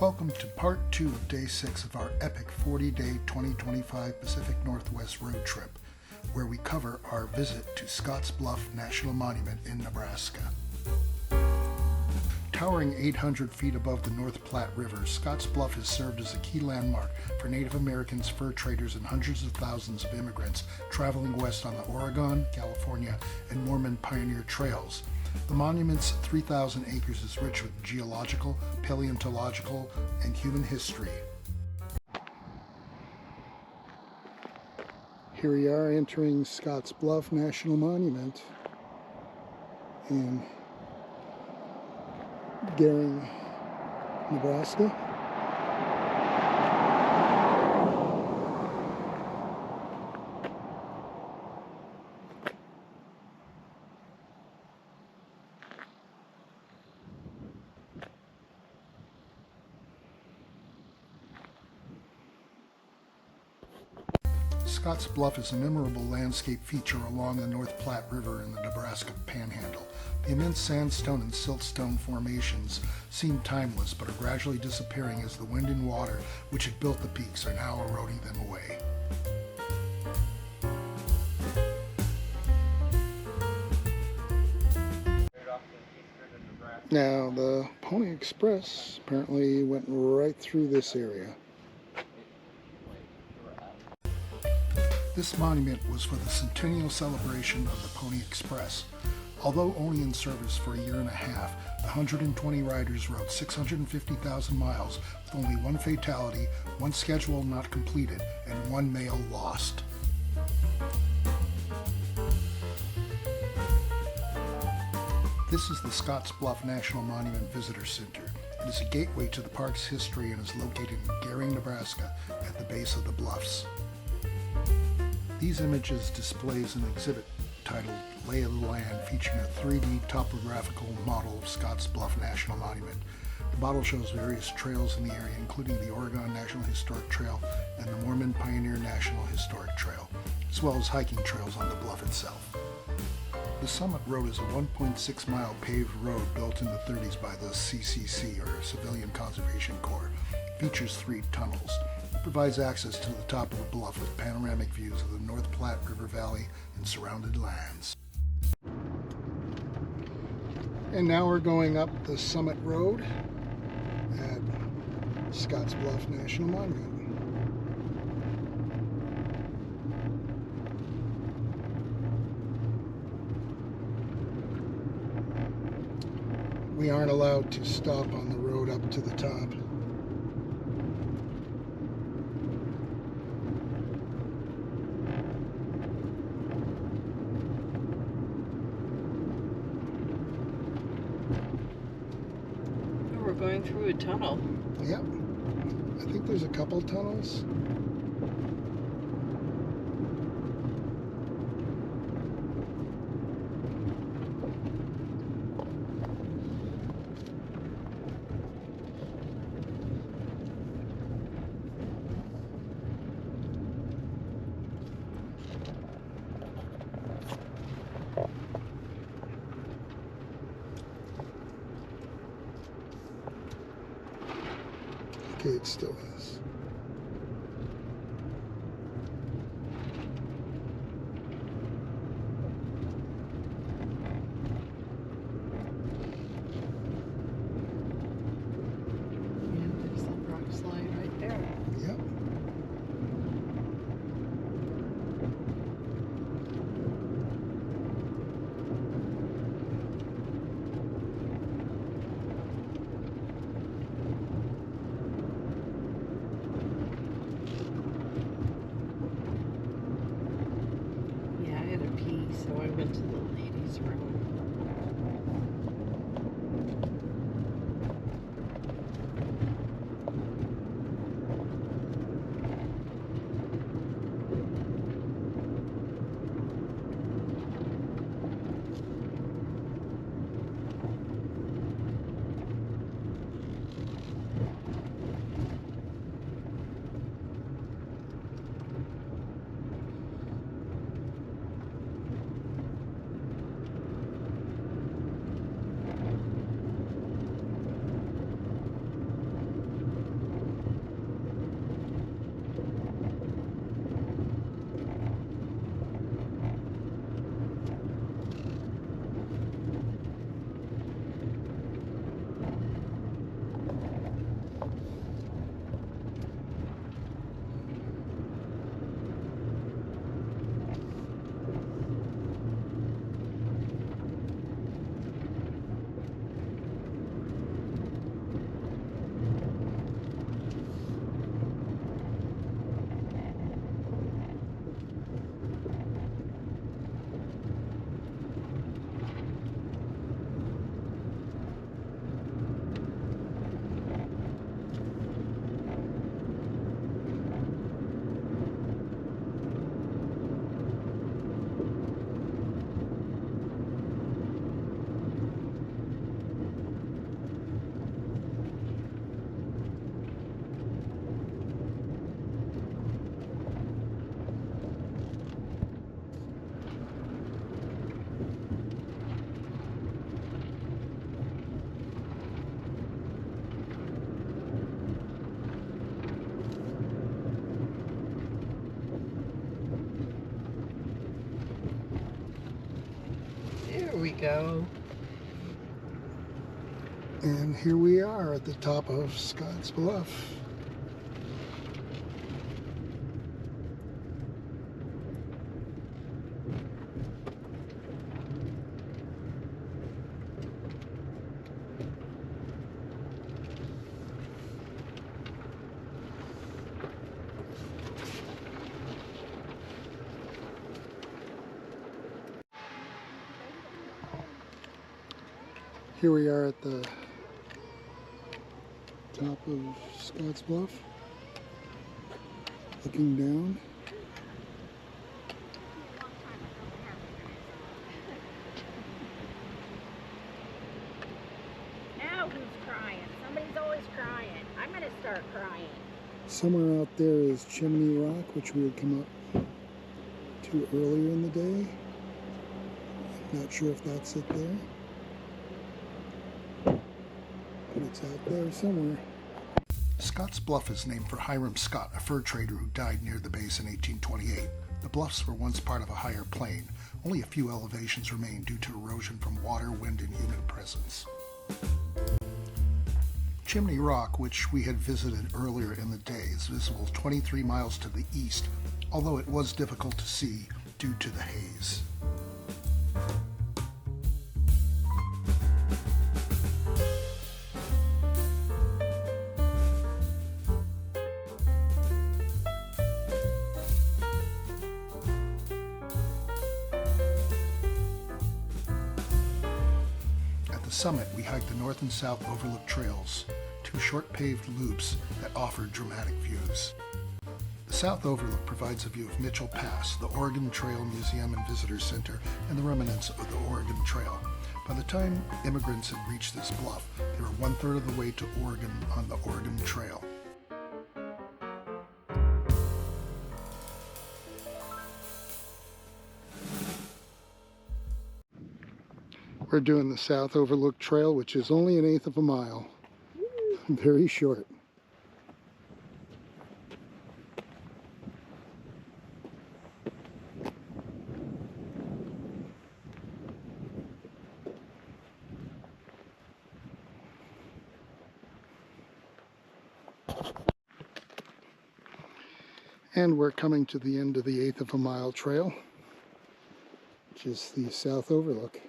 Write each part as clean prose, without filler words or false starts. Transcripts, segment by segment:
Welcome to part 2 of day 6 of our epic 40-day 2025 Pacific Northwest road trip, where we cover our visit to Scotts Bluff National Monument in Nebraska. Towering 800 feet above the North Platte River, Scotts Bluff has served as a key landmark for Native Americans, fur traders, and hundreds of thousands of immigrants traveling west on the Oregon, California, and Mormon pioneer trails. The monument's 3,000 acres is rich with geological, paleontological, and human history. Here we are entering Scotts Bluff National Monument in Gering, Nebraska. Scotts Bluff is a memorable landscape feature along the North Platte River in the Nebraska Panhandle. The immense sandstone and siltstone formations seem timeless, but are gradually disappearing as the wind and water which had built the peaks are now eroding them away. Now, the Pony Express apparently went right through this area. This monument was for the centennial celebration of the Pony Express. Although only in service for a year and a half, the 120 riders rode 650,000 miles with only one fatality, one schedule not completed, and one mail lost. This is the Scotts Bluff National Monument Visitor Center. It is a gateway to the park's history and is located in Gering, Nebraska, at the base of the bluffs. These images displays an exhibit titled Lay of the Land, featuring a 3D topographical model of Scotts Bluff National Monument. The model shows various trails in the area, including the Oregon National Historic Trail and the Mormon Pioneer National Historic Trail, as well as hiking trails on the bluff itself. The Summit Road is a 1.6-mile paved road built in the 30s by the CCC, or Civilian Conservation Corps. It features 3 tunnels. Provides access to the top of the bluff with panoramic views of the North Platte River Valley and surrounded lands. And now we're going up the Summit Road at Scotts Bluff National Monument. We aren't allowed to stop on the road up to the top. We're going through a tunnel. Yep. I think there's a couple tunnels. Okay, it still is. Yeah, there's that rock slide right there. Yep. go. And here we are at the top of Scotts Bluff. Here we are at the top of Scotts Bluff, looking down. Now who's crying? Somebody's always crying. I'm gonna start crying. Somewhere out there is Chimney Rock, which we had come up to earlier in the day. Not sure if that's it there, but it's out there somewhere. Scotts Bluff is named for Hiram Scott, a fur trader who died near the base in 1828. The bluffs were once part of a higher plain. Only a few elevations remain due to erosion from water, wind, and human presence. Chimney Rock, which we had visited earlier in the day, is visible 23 miles to the east, although it was difficult to see due to the haze. At the summit, we hiked the north and south overlook trails, two short paved loops that offered dramatic views. The south overlook provides a view of Mitchell Pass, the Oregon Trail Museum and Visitor Center, and the remnants of the Oregon Trail. By the time immigrants had reached this bluff, they were 1/3 of the way to Oregon on the Oregon Trail. We're doing the South Overlook Trail, which is only 1/8 of a mile. Very short. And we're coming to the end of the 1/8 of a mile trail, which is the South Overlook.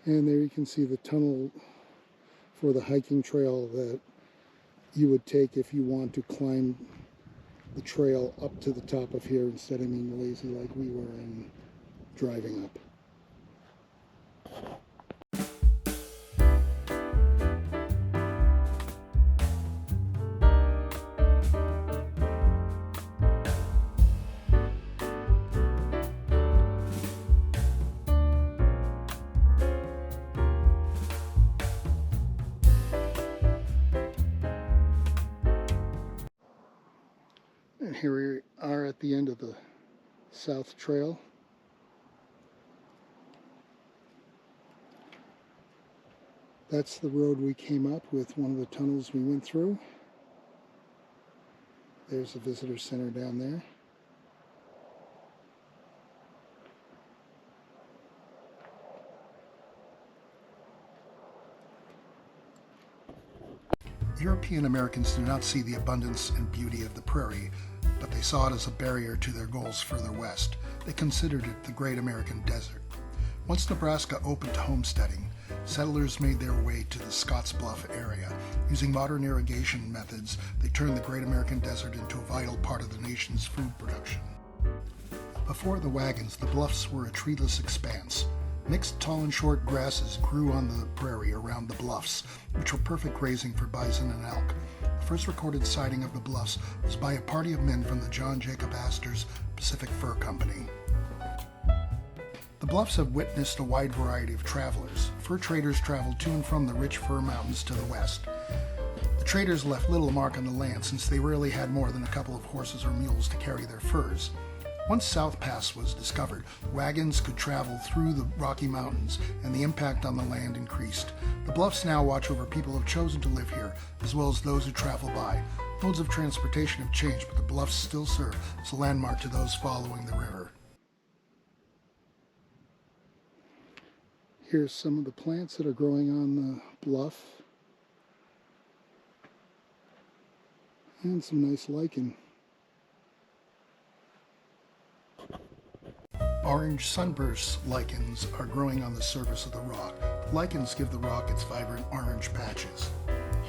And there you can see the tunnel for the hiking trail that you would take if you want to climb the trail up to the top of here instead of being lazy like we were and driving up. And here we are at the end of the South Trail. That's the road we came up with, one of the tunnels we went through. There's the visitor center down there. European Americans do not see the abundance and beauty of the prairie, but they saw it as a barrier to their goals further west. They considered it the Great American Desert. Once Nebraska opened to homesteading, settlers made their way to the Scotts Bluff area. Using modern irrigation methods, they turned the Great American Desert into a vital part of the nation's food production. Before the wagons, the bluffs were a treeless expanse. Mixed tall and short grasses grew on the prairie around the bluffs, which were perfect grazing for bison and elk. The first recorded sighting of the bluffs was by a party of men from the John Jacob Astor's Pacific Fur Company. The bluffs have witnessed a wide variety of travelers. Fur traders traveled to and from the rich fir mountains to the west. The traders left little mark on the land since they rarely had more than a couple of horses or mules to carry their furs. Once South Pass was discovered, wagons could travel through the Rocky Mountains and the impact on the land increased. The bluffs now watch over people who have chosen to live here, as well as those who travel by. Modes of transportation have changed, but the bluffs still serve as a landmark to those following the river. Here's some of the plants that are growing on the bluff. And some nice lichen. Orange sunburst lichens are growing on the surface of the rock. The lichens give the rock its vibrant orange patches.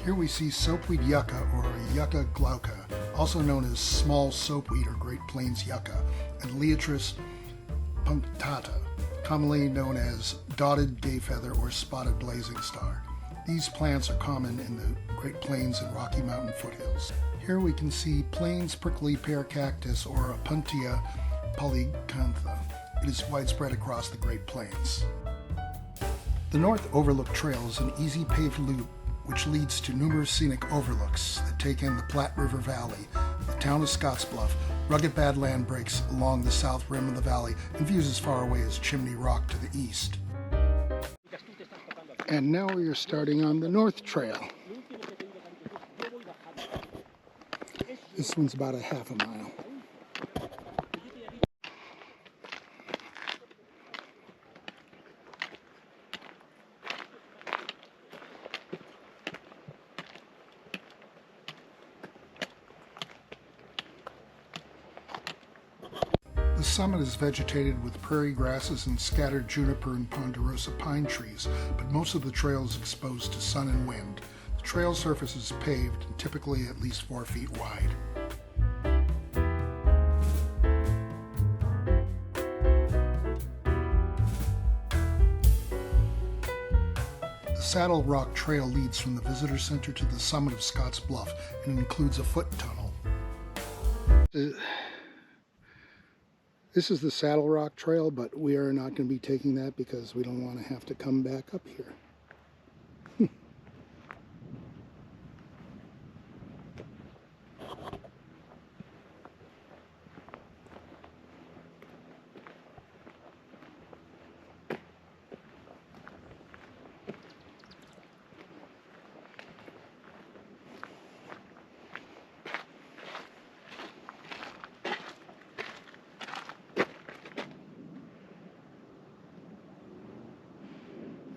Here we see soapweed yucca, or Yucca glauca, also known as small soapweed or Great Plains yucca, and Liatris punctata, commonly known as dotted dayfeather or spotted blazing star. These plants are common in the Great Plains and Rocky Mountain foothills. Here we can see plains prickly pear cactus, or Opuntia polycantha. It is widespread across the Great Plains. The North Overlook Trail is an easy paved loop which leads to numerous scenic overlooks that take in the Platte River Valley, the town of Scottsbluff. Rugged badland breaks along the south rim of the valley and views as far away as Chimney Rock to the east. And now we are starting on the North Trail. This one's about a half a mile. The summit is vegetated with prairie grasses and scattered juniper and ponderosa pine trees, but most of the trail is exposed to sun and wind. The trail surface is paved and typically at least 4 feet wide. The Saddle Rock Trail leads from the Visitor Center to the summit of Scotts Bluff and includes a foot tunnel. This is the Saddle Rock Trail, but we are not going to be taking that because we don't want to have to come back up here.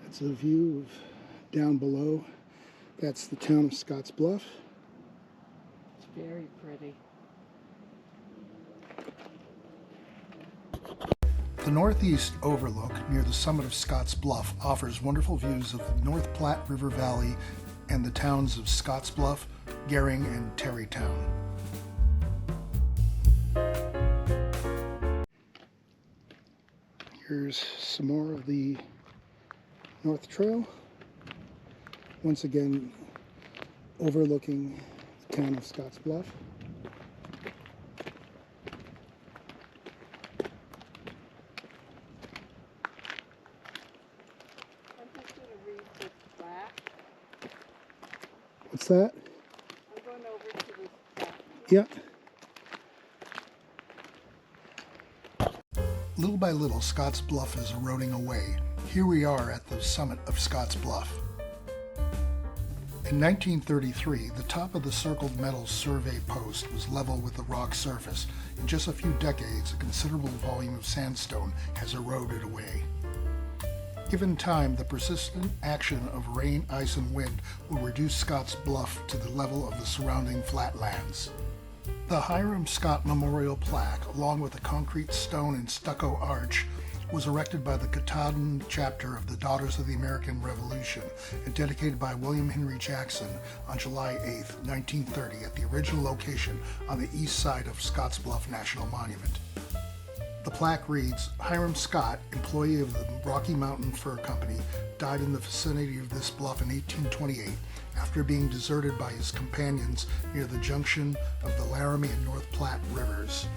That's a view of down below. That's the town of Scotts Bluff. It's very pretty. The northeast overlook near the summit of Scotts Bluff offers wonderful views of the North Platte River Valley and the towns of Scotts Bluff, Gering, and Terrytown. Here's some more of the North Trail, once again overlooking the town of Scotts Bluff. I'm just going to read this plaque. What's that? I'm going over to this plaque. Yeah. Little by little, Scotts Bluff is eroding away. Here we are at the summit of Scotts Bluff. In 1933, the top of the circled metal survey post was level with the rock surface. In just a few decades, a considerable volume of sandstone has eroded away. Given time, the persistent action of rain, ice, and wind will reduce Scotts Bluff to the level of the surrounding flatlands. The Hiram Scott Memorial Plaque, along with a concrete stone and stucco arch, was erected by the Katahdin chapter of the Daughters of the American Revolution and dedicated by William Henry Jackson on July 8, 1930 at the original location on the east side of Scotts Bluff National Monument. The plaque reads, "Hiram Scott, employee of the Rocky Mountain Fur Company, died in the vicinity of this bluff in 1828 after being deserted by his companions near the junction of the Laramie and North Platte rivers."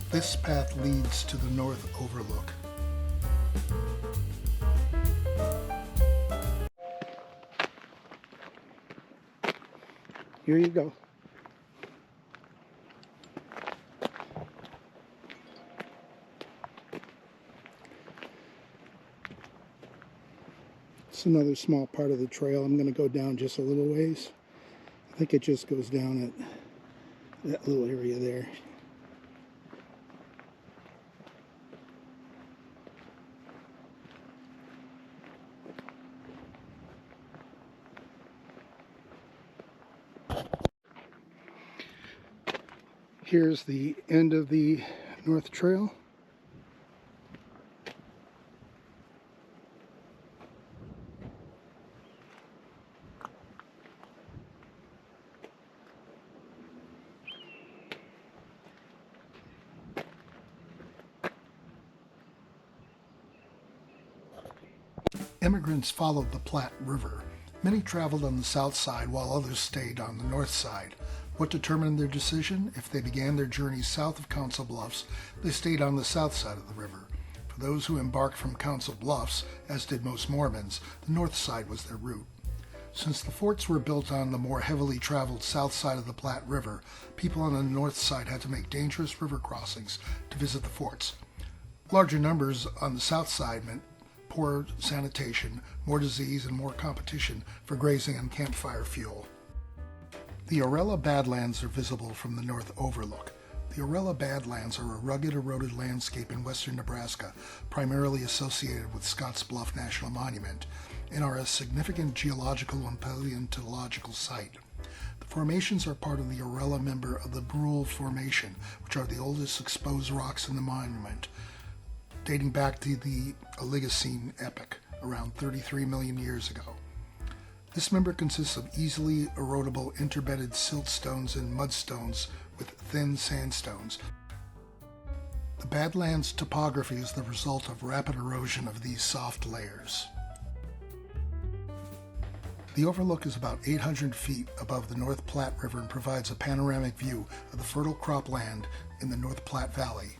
This path leads to the North Overlook. Here you go. It's another small part of the trail. I'm going to go down just a little ways. I think it just goes down at that little area there. Here's the end of the North Trail. Immigrants followed the Platte River. Many traveled on the south side while others stayed on the north side. What determined their decision? If they began their journey south of Council Bluffs, they stayed on the south side of the river. For those who embarked from Council Bluffs, as did most Mormons, the north side was their route. Since the forts were built on the more heavily traveled south side of the Platte River, people on the north side had to make dangerous river crossings to visit the forts. Larger numbers on the south side meant poor sanitation, more disease, and more competition for grazing and campfire fuel. The Orella Badlands are visible from the North Overlook. The Orella Badlands are a rugged, eroded landscape in western Nebraska, primarily associated with Scotts Bluff National Monument, and are a significant geological and paleontological site. The formations are part of the Orella member of the Brule Formation, which are the oldest exposed rocks in the monument, dating back to the Oligocene epoch, around 33 million years ago. This member consists of easily erodible interbedded siltstones and mudstones with thin sandstones. The Badlands topography is the result of rapid erosion of these soft layers. The overlook is about 800 feet above the North Platte River and provides a panoramic view of the fertile cropland in the North Platte Valley.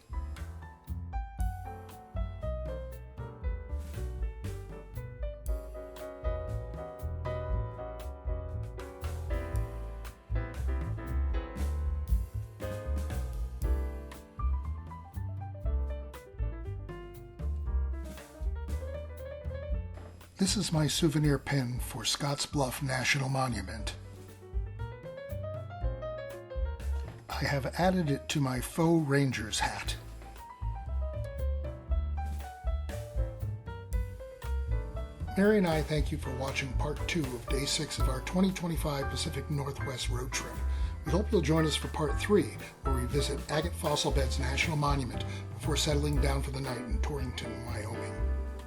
This is my souvenir pin for Scotts Bluff National Monument. I have added it to my faux Rangers hat. Mary and I thank you for watching part 2 of day 6 of our 2025 Pacific Northwest road trip. We hope you'll join us for part 3, where we visit Agate Fossil Beds National Monument before settling down for the night in Torrington, Wyoming.